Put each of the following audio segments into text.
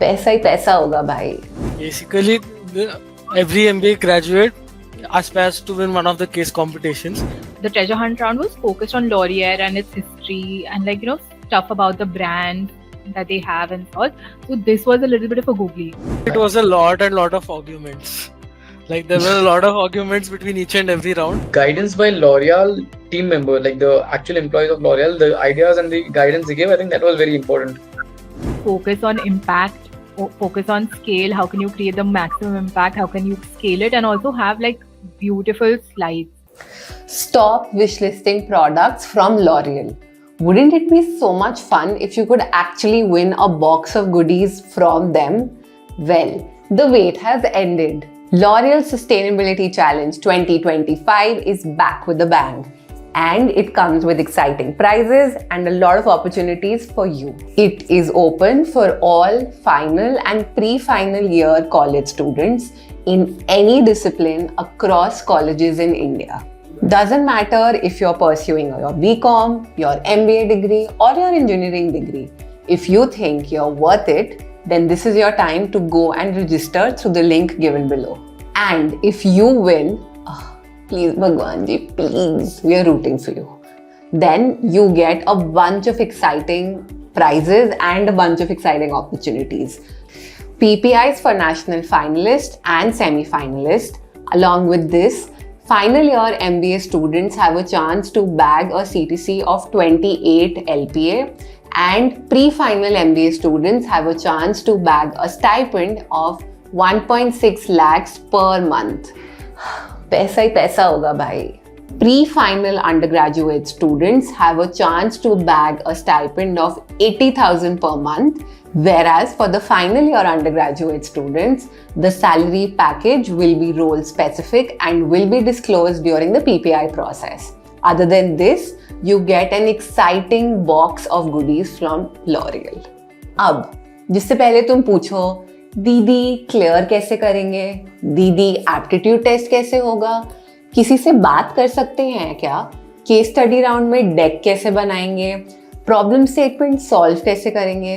पैसा ही पैसा होगा भाई. Basically, every MBA graduate aspires to win one of the case competitions. The treasure hunt round was focused on Laurier and its history and stuff about the brand that they have and all. So this was a little bit of a googly. It was a lot of arguments. Like there were a lot of arguments between each and every round. Guidance by L'Oreal team member, like the actual employees of L'Oreal, the ideas and the guidance they gave, I think that was very important. Focus on impact, focus on scale. How can you create the maximum impact? How can you scale it? And also have beautiful slides. Stop wishlisting products from L'Oreal. Wouldn't it be so much fun if you could actually win a box of goodies from them? Well, the wait has ended. L'Oreal Sustainability Challenge 2025 is back with a bang. And it comes with exciting prizes and a lot of opportunities for you. It is open for all final and pre-final year college students in any discipline across colleges in India. Doesn't matter if you're pursuing your BCom, your MBA degree or your engineering degree. If you think you're worth it, then this is your time to go and register through the link given below. And if you win, please Bhagwan ji, please, we are rooting for you. Then you get a bunch of exciting prizes and a bunch of exciting opportunities. PPIs for national finalists and semi-finalists. Along with this, final year MBA students have a chance to bag a CTC of 28 LPA, and pre-final MBA students have a chance to bag a stipend of 1.6 lakhs per month. पैसा ही पैसा होगा भाई. Pre-final undergraduate students have a chance to bag a stipend of 80,000 per month, whereas for the final year undergraduate students, the salary package will be role specific and will be disclosed during the PPI process. Other than this, you get an exciting box of goodies from L'Oreal. अब जिससे पहले तुम पूछो, दीदी clear कैसे करेंगे, दीदी aptitude test कैसे होगा, किसी से बात कर सकते हैं क्या, केस स्टडी राउंड में डेक कैसे बनाएंगे, प्रॉब्लम स्टेटमेंट सॉल्व कैसे करेंगे,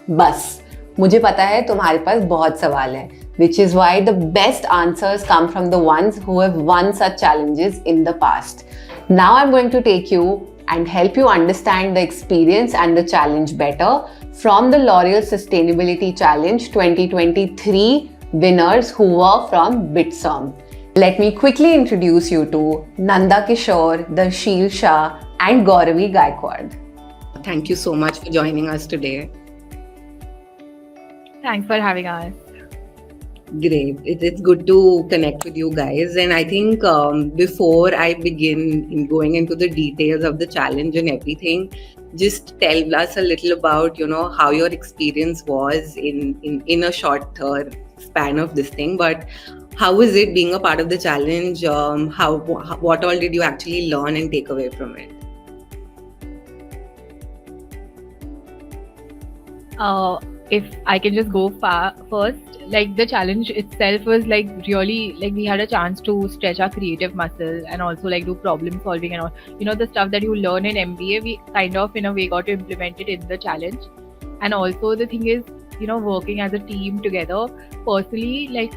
बस मुझे पता है तुम्हारे पास बहुत सवाल है, which is why the best answers come from the ones who have won such challenges in the past. Now I'm going to take you and help you understand the experience and the challenge better from the L'Oreal Sustainability Challenge 2023 winners who were from Bitsom. Let me quickly introduce you to Nanda Kishore, Darshil Shah and Gauravi Gaikwad. Thank you so much for joining us today. Thanks for having us. Great. It's good to connect with you guys. And I think before I begin in going into the details of the challenge and everything, just tell us a little about, how your experience was in a short span of this thing. But how was it being a part of the challenge? What all did you actually learn and take away from it? If I can just go first, the challenge itself was really we had a chance to stretch our creative muscle and also do problem solving and all. The stuff that you learn in MBA, we kind of in a way got to implement it in the challenge. And also the thing is, working as a team together. Personally,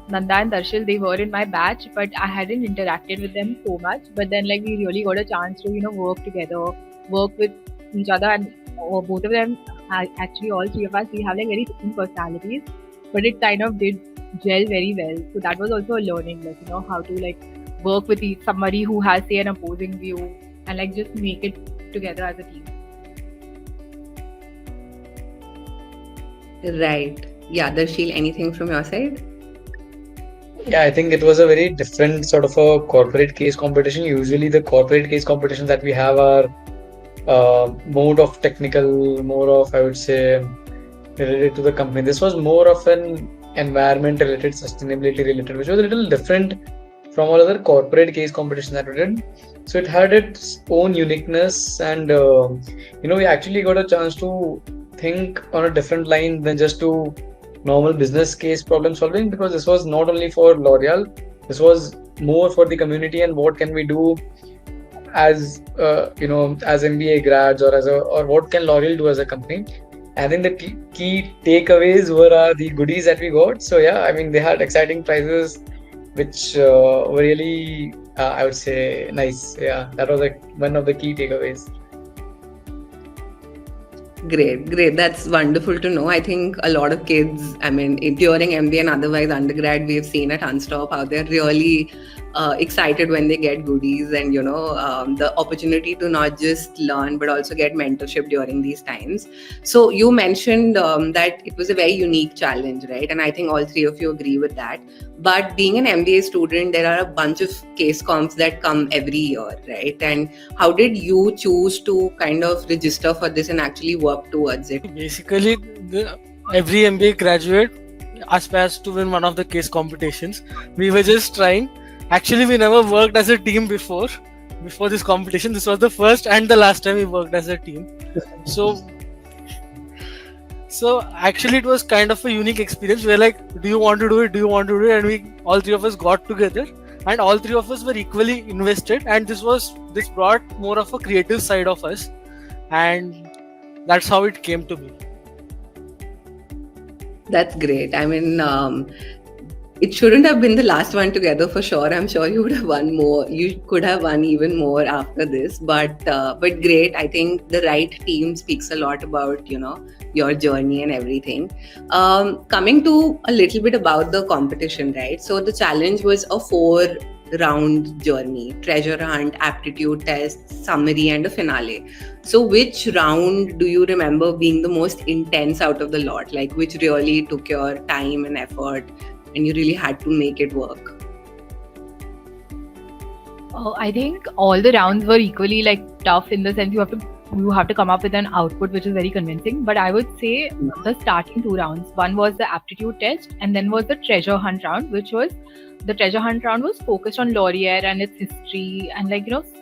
Nanda and Darshil, they were in my batch, but I hadn't interacted with them so much. But then we really got a chance to work together, work with each other, and both of them, actually all three of us, we have very different personalities, but it kind of did gel very well. So that was also a learning, how to work with somebody who has say an opposing view and just make it together as a team. Right. Yeah, Darshil, anything from your side? Yeah, I think it was a very different sort of a corporate case competition. Usually the corporate case competitions that we have are more of technical, more of, I would say, related to the company. This was more of an environment related, sustainability related, which was a little different from all other corporate case competitions that we did. So it had its own uniqueness, and we actually got a chance to think on a different line than just to normal business case problem solving, because this was not only for L'Oreal, this was more for the community and what can we do as as MBA grads or what can L'Oreal do as a company. I think the key takeaways were the goodies that we got. So yeah, I mean they had exciting prizes, which were really I would say nice. Yeah, that was like one of the key takeaways. Great. That's wonderful to know. I think a lot of kids, I mean, during MBA and otherwise undergrad, we've seen at Unstop how they're really excited when they get goodies and, the opportunity to not just learn, but also get mentorship during these times. So you mentioned that it was a very unique challenge, right? And I think all three of you agree with that. But being an MBA student, there are a bunch of case comps that come every year, right? And how did you choose to kind of register for this and actually work towards it? Basically, every MBA graduate aspires to win one of the case competitions. We were just trying. Actually, we never worked as a team before this competition. This was the first and the last time we worked as a team. So actually it was kind of a unique experience. We're like, do you want to do it? And we all three of us got together and all three of us were equally invested, and this brought more of a creative side of us, and that's how it came to be. That's great. I mean, it shouldn't have been the last one together for sure. I'm sure you would have won more. You could have won even more after this, but great. I think the right team speaks a lot about, your journey and everything. Coming to a little bit about the competition, right? So the challenge was a 4-round journey: treasure hunt, aptitude test, summary, and a finale. So which round do you remember being the most intense out of the lot? Like which really took your time and effort and you really had to make it work? I think all the rounds were equally tough in the sense you have to come up with an output which is very convincing. But I would say the starting 2 rounds. One was the aptitude test, and then was the treasure hunt round, the treasure hunt round was focused on Laurier and its history and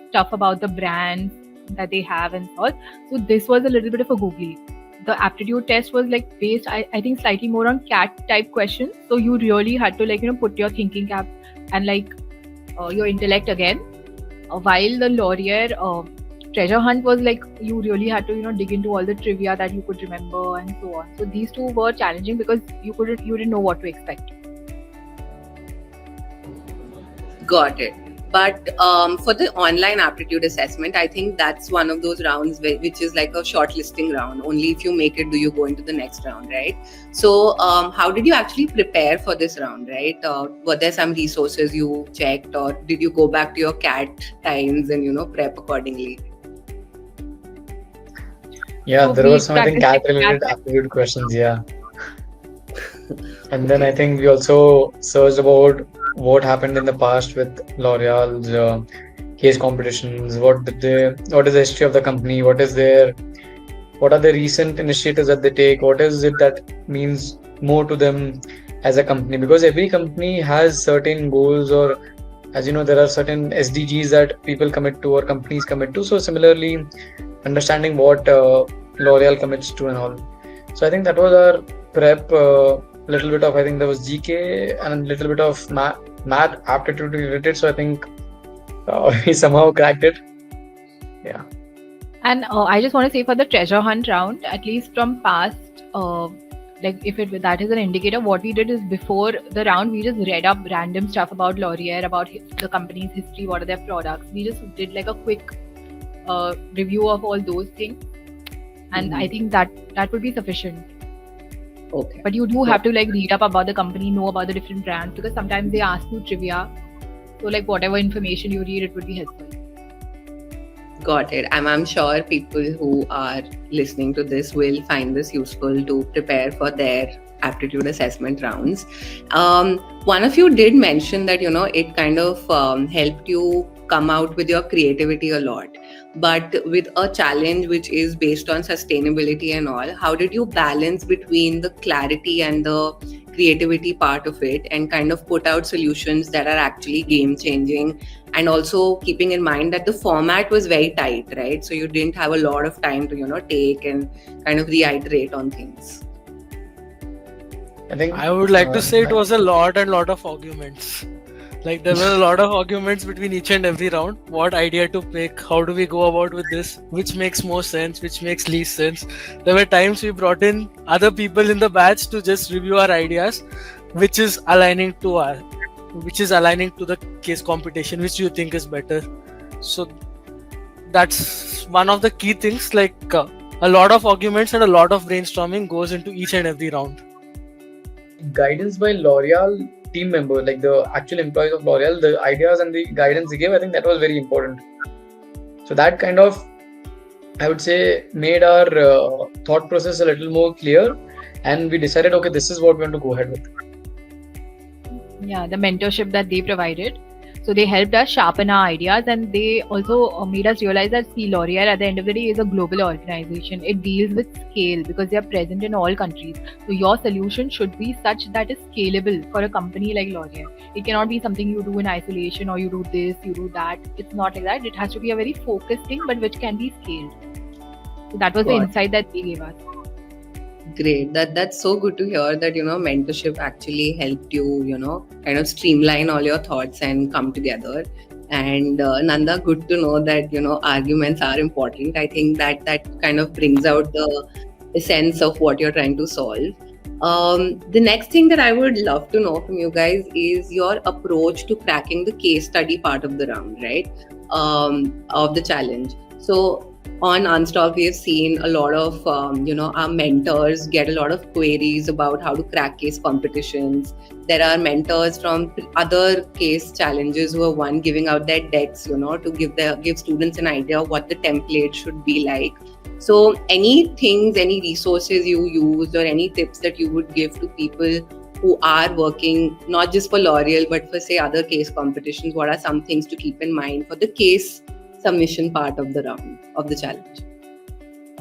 stuff about the brands that they have and all. So this was a little bit of a googly. The aptitude test was based, I think, slightly more on CAT type questions. So you really had to put your thinking cap and your intellect again. While the Laurier treasure hunt was you really had to dig into all the trivia that you could remember and so on. So these two were challenging because you didn't know what to expect. Got it. But for the online aptitude assessment, I think that's one of those rounds which is like a shortlisting round. Only if you make it do you go into the next round, right? So how did you actually prepare for this round, right? Were there some resources you checked, or did you go back to your CAT times and prep accordingly? Yeah, So there we were some, I think, practiced CAT-related CAT. aptitude questions, yeah. And then I think we also searched about what happened in the past with L'Oreal's case competitions. What is the history of the company? What are the recent initiatives that they take? What is it that means more to them as a company? Because every company has certain goals, or as you know, there are certain SDGs that people commit to or companies commit to. So similarly, understanding what L'Oreal commits to and all. So I think that was our prep. Little bit of, I think there was GK and a little bit of math aptitude related. So I think we somehow cracked it. Yeah. And I just want to say for the treasure hunt round, at least from past, if that is an indicator, what we did is before the round, we just read up random stuff about Laurier, about the company's history, what are their products. We just did a quick review of all those things. And I think that would be sufficient. Okay. But you do have to read up about the company, know about the different brands, because sometimes they ask you trivia. So whatever information you read, it would be helpful. Got it. I'm sure people who are listening to this will find this useful to prepare for their aptitude assessment rounds. One of you did mention that, it kind of helped you come out with your creativity a lot. But with a challenge which is based on sustainability and all, how did you balance between the clarity and the creativity part of it and kind of put out solutions that are actually game changing, and also keeping in mind that the format was very tight, right? So you didn't have a lot of time to take and kind of reiterate on things. I think I would like to say it was a lot of arguments. Like there were a lot of arguments between each and every round. What idea to pick? How do we go about with this? Which makes more sense? Which makes least sense? There were times we brought in other people in the batch to just review our ideas, which is aligning to the case competition. Which do you think is better? So that's one of the key things. Like a lot of arguments and a lot of brainstorming goes into each and every round. Guidance by L'Oreal team member, like the actual employees of L'Oreal, the ideas and the guidance they gave, I think that was very important. So that kind of, I would say, made our thought process a little more clear, and we decided, okay, this is what we want to go ahead with. Yeah, the mentorship that they provided. So they helped us sharpen our ideas, and they also made us realize that L'Oreal at the end of the day is a global organization. It deals with scale because they are present in all countries. So your solution should be such that is scalable for a company like L'Oreal. It cannot be something you do in isolation, or you do this, you do that. It's not like that. It has to be a very focused thing, but which can be scaled. So that was the Got it. insight that they gave us. Great. That's so good to hear that, mentorship actually helped you, kind of streamline all your thoughts and come together. And Nanda, good to know that, arguments are important. I think that kind of brings out the essence of what you're trying to solve. The next thing that I would love to know from you guys is your approach to cracking the case study part of the round, right? Of the challenge. So on Unstopped, we have seen a lot of, our mentors get a lot of queries about how to crack case competitions. There are mentors from other case challenges who are giving out their decks, to give students an idea of what the template should be like. So any resources you use, or any tips that you would give to people who are working not just for L'Oreal but for, say, other case competitions? What are some things to keep in mind for the case submission part of the round of the challenge?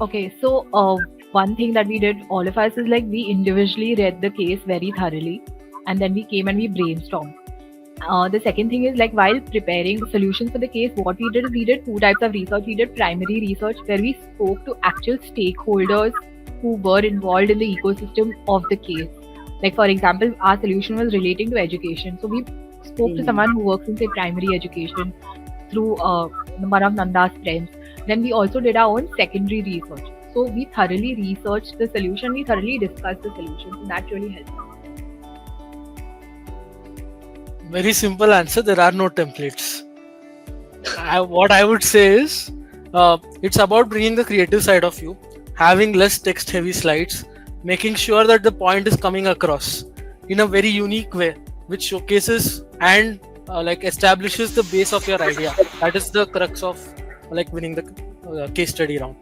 Okay, so one thing that we did, all of us, is like we individually read the case very thoroughly, and then we came and we brainstormed. The second thing is, like, while preparing solutions for the case, what we did is we did two types of research. We did primary research, where we spoke to actual stakeholders who were involved in the ecosystem of the case. Like, for example, our solution was relating to education. So we spoke to someone who works in, say, primary education through one of Nanda's friends. Then we also did our own secondary research. So we thoroughly researched the solution, we thoroughly discussed the solution. So that really helped. Very simple answer. There are no templates. What I would say is, it's about bringing the creative side of you, having less text-heavy slides, making sure that the point is coming across in a very unique way, which showcases and establishes the base of your idea. That is the crux of winning the case study round.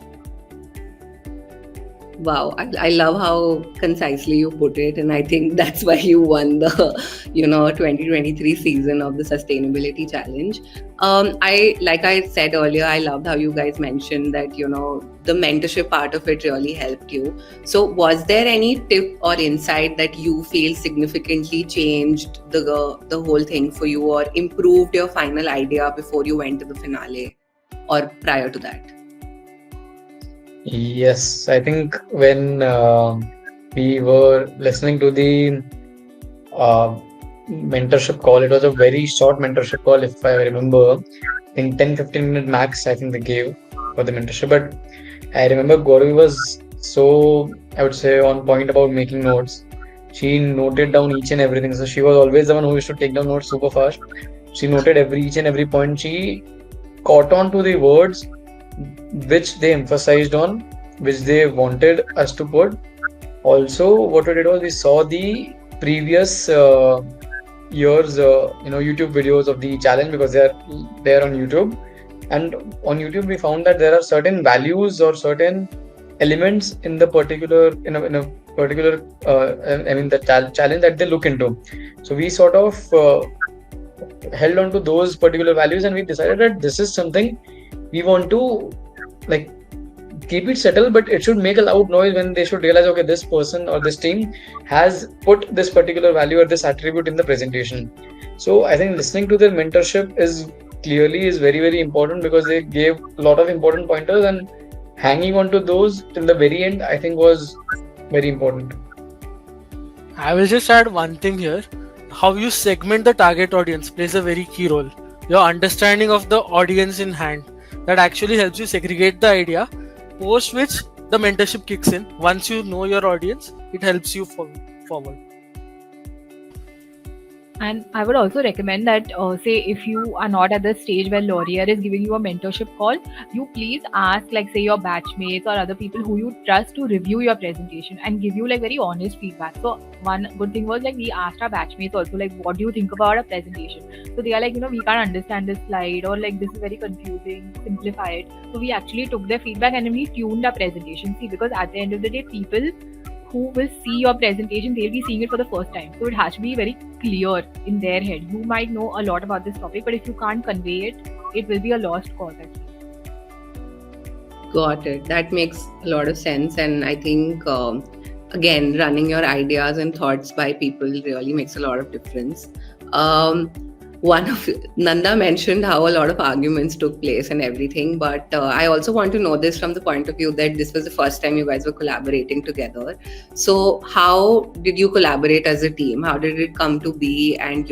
Wow, I love how concisely you put it, and I think that's why you won the 2023 season of the Sustainability Challenge. Like I said earlier, I loved how you guys mentioned that the mentorship part of it really helped you. So was there any tip or insight that you feel significantly changed the whole thing for you, or improved your final idea before you went to the finale, or prior to that? Yes, I think when we were listening to the mentorship call, it was a very short mentorship call, if I remember. In 10-15 minute max, I think they gave for the mentorship. But I remember Gauravi was so, I would say, on point about making notes. She noted down each and everything. So she was always the one who used to take down notes super fast. She noted each and every point. She caught on to the words which they emphasized on, which they wanted us to put. Also, what we did was we saw the previous years, YouTube videos of the challenge, because they are there on YouTube. And on YouTube, we found that there are certain values or certain elements in the particular, in a particular, the challenge that they look into. So we sort of held on to those particular values, and we decided that this is something we want to keep it settled, but it should make a loud noise when they should realize, okay, this person or this team has put this particular value or this attribute in the presentation. So I think listening to their mentorship is very, very important, because they gave a lot of important pointers, and hanging on to those till the very end, I think, was very important. I will just add one thing here. how you segment the target audience plays a very key role. Your understanding of the audience in hand, that actually helps you segregate the idea, post which the mentorship kicks in. Once you know your audience, it helps you forward. And I would also recommend that, say, if you are not at the stage where Laurier is giving you a mentorship call, you please ask, like, say, your batchmates or other people who you trust to review your presentation and give you like very honest feedback. So one good thing was like we asked our batchmates also like, what do you think about a presentation? So they are like, we can't understand this slide, or like this is very confusing, simplify it. So we actually took their feedback and then we tuned our presentation. See, because at the end of the day, people who will see your presentation, they'll be seeing it for the first time. So it has to be very clear in their head. You might know a lot about this topic, but if you can't convey it, it will be a lost cause. Got it. That makes a lot of sense. And I think, again, running your ideas and thoughts by people really makes a lot of difference. Nanda mentioned how a lot of arguments took place and everything, but I also want to know this from the point of view that this was the first time you guys were collaborating together. So how did you collaborate as a team? How did it come to be? And,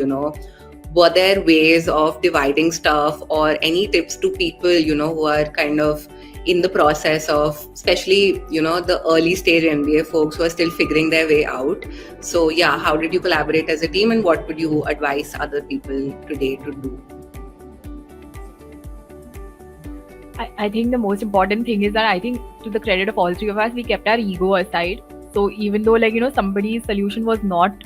were there ways of dividing stuff or any tips to people, who are kind of in the process of, especially, the early stage MBA folks who are still figuring their way out? So yeah, how did you collaborate as a team, and what would you advise other people today to do? I think the most important thing is that I think, to the credit of all three of us, we kept our ego aside. So even though somebody's solution was not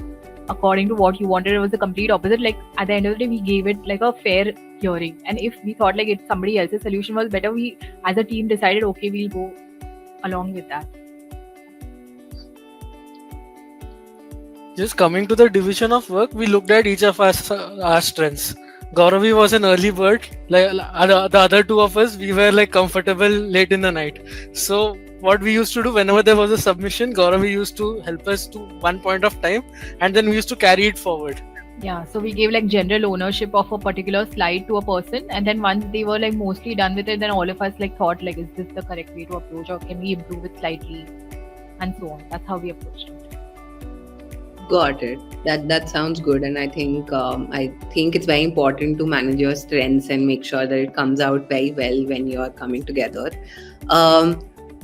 according to what you wanted, it was the complete opposite. Like at the end of the day, we gave it like a fair hearing. And if we thought like if somebody else's solution was better, we as a team decided, okay, we'll go along with that. Just coming to the division of work, we looked at each of us, our strengths. Gauravi was an early bird. Like the other two of us, we were like comfortable late in the night. So what we used to do whenever there was a submission, Gauravi used to help us to one point of time, and then we used to carry it forward. Yeah, so we gave like general ownership of a particular slide to a person, and then once they were like mostly done with it, then all of us like thought like, is this the correct way to approach, or can we improve it slightly, and so on. That's how we approached it. Got it. That sounds good, and I think it's very important to manage your strengths and make sure that it comes out very well when you're coming together.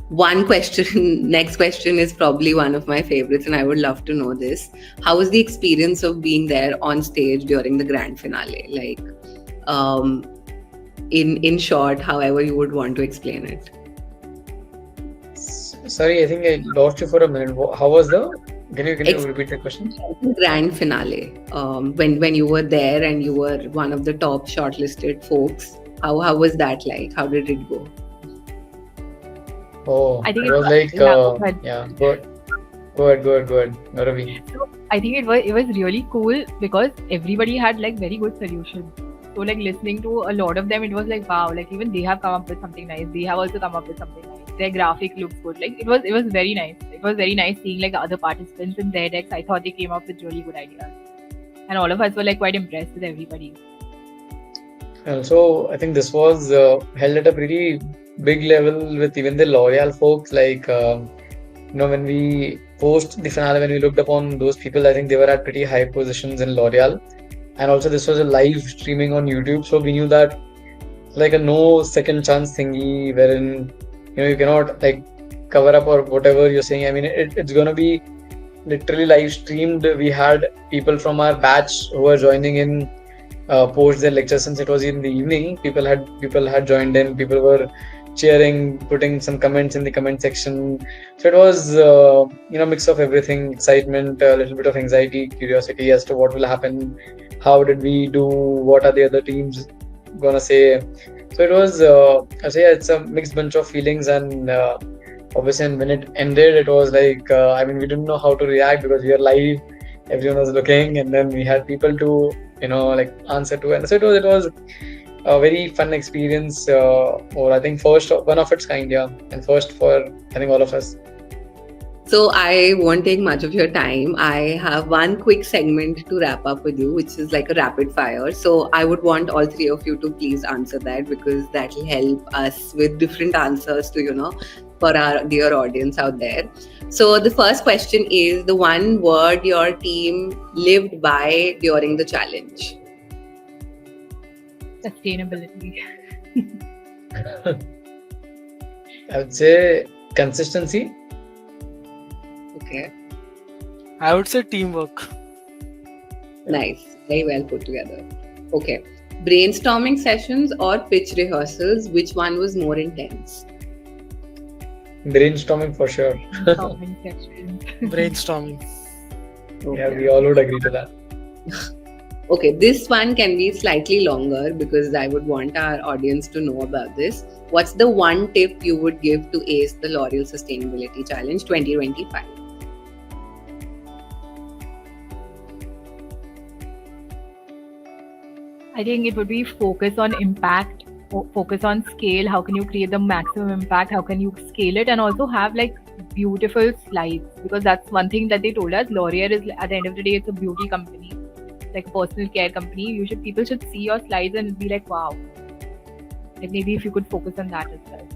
Next question is probably one of my favorites, and I would love to know this. How was the experience of being there on stage during the grand finale? Like, in short, however you would want to explain it. Sorry, I think I lost you for a minute. How was Can you repeat the question? Grand finale. When you were there and you were one of the top shortlisted folks, how was that like? How did it go? Oh, I think it was like yeah. Go ahead, Ravi. So I think it was really cool because everybody had like very good solutions. So like listening to a lot of them, it was like wow, like even they have come up with something nice. They have also come up with something nice. Their graphic looks good. Like it was very nice. It was very nice seeing like the other participants in their decks. I thought they came up with really good ideas, and all of us were like quite impressed with everybody. Also, I think this was held at a pretty big level with even the L'Oreal folks. Like when we post the finale, when we looked upon those people, I think they were at pretty high positions in L'Oreal. And also this was a live streaming on YouTube, so we knew that like a no second chance thingy wherein you cannot like cover up or whatever you're saying. I mean, it's gonna be literally live streamed. We had people from our batch who were joining in post their lecture, since it was in the evening. People had joined in. People were cheering, putting some comments in the comment section. So it was mix of everything: excitement, a little bit of anxiety, curiosity as to what will happen, how did we do, what are the other teams gonna say. So it was I say it's a mixed bunch of feelings, and obviously when it ended, it was like we didn't know how to react because we were live, everyone was looking, and then we had people to answer to, and so it was a very fun experience, or I think first one of its kind, and first for I think all of us. So I won't take much of your time. I have one quick segment to wrap up with you, which is like a rapid fire. So I would want all three of you to please answer that, because that will help us with different answers to, for our dear audience out there. So the first question is the one word your team lived by during the challenge. Sustainability. I would say consistency. Okay, I would say teamwork. nice. Very well put together. Okay. Brainstorming sessions or pitch rehearsals, which one was more intense? Brainstorming for sure. Comment section. Brainstorming. Yeah, we all would agree to that. Okay, this one can be slightly longer because I would want our audience to know about this. What's the one tip you would give to ace the L'Oreal Sustainability Challenge 2025? I think it would be focus on impact, focus on scale. How can you create the maximum impact? How can you scale it? And also have like beautiful slides, because that's one thing that they told us. L'Oreal is, at the end of the day, it's a beauty company, like a personal care company. People should see your slides and be like, wow. Like maybe if you could focus on that as well.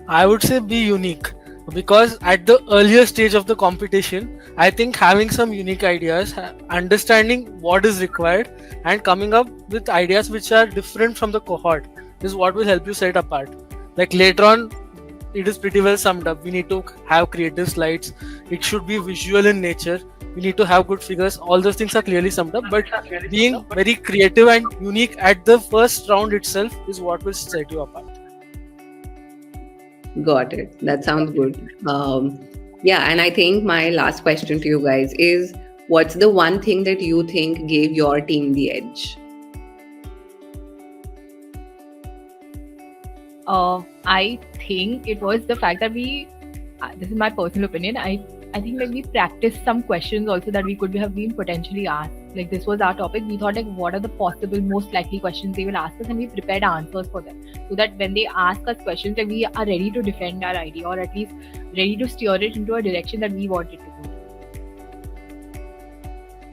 I would say be unique, because at the earlier stage of the competition, I think having some unique ideas, understanding what is required, and coming up with ideas which are different from the cohort is what will help you set apart. Like later on, it is pretty well summed up. We need to have creative slides. It should be visual in nature. We need to have good figures. All those things are clearly summed up. But being very creative and unique at the first round itself is what will set you apart. Got it. That sounds good. Yeah, and I think my last question to you guys is, what's the one thing that you think gave your team the edge? I think it was the fact that we, this is my personal opinion, I think like we practiced some questions also that we could have been potentially asked. Like this was our topic. We thought like what are the possible most likely questions they will ask us, and we prepared answers for them, so that when they ask us questions, like we are ready to defend our idea, or at least ready to steer it into a direction that we want it to go.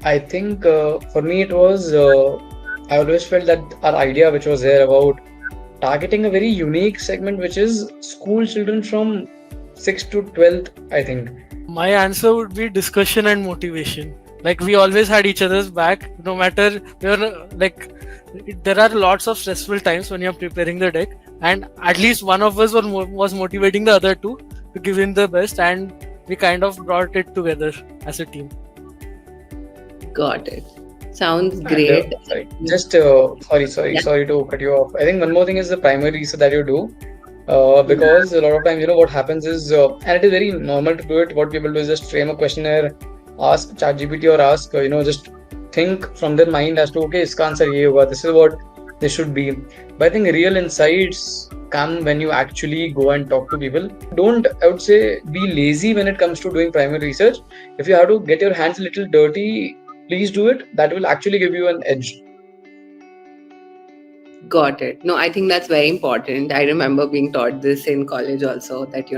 I think for me it was, I always felt that our idea which was there about targeting a very unique segment, which is school children from 6th to 12th, I think. My answer would be discussion and motivation. Like we always had each other's back, no matter there are lots of stressful times when you're preparing the deck, and at least one of us was motivating the other two to give in the best, and we kind of brought it together as a team. Got it. Sounds great. Sorry, just sorry to cut you off. I think one more thing is the primary research that you do. Because a lot of times, what happens is, and it is very normal to do it. What people do is just frame a questionnaire, ask ChatGPT or ask, just think from their mind as to, okay, iska answer ye hoga, this is what this should be. But I think real insights come when you actually go and talk to people. Don't, I would say, be lazy when it comes to doing primary research. If you have to get your hands a little dirty, please do it. That will actually give you an edge. Got it. No, I think that's very important. I remember being taught this in college also, that,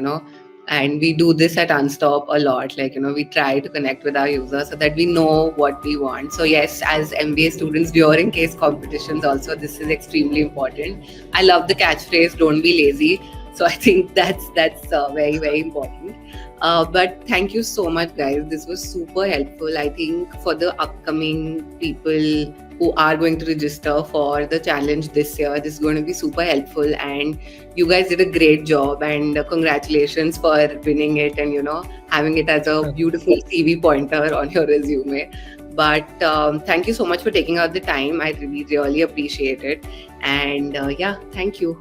and we do this at Unstop a lot. Like, we try to connect with our users so that we know what we want. So yes, as MBA students during case competitions also, this is extremely important. I love the catchphrase, don't be lazy. So I think that's very, very important. But thank you so much, guys. This was super helpful. I think for the upcoming people who are going to register for the challenge this year, this is going to be super helpful. And you guys did a great job. And congratulations for winning it and, having it as a beautiful CV pointer on your resume. But thank you so much for taking out the time. I really, really appreciate it. And thank you.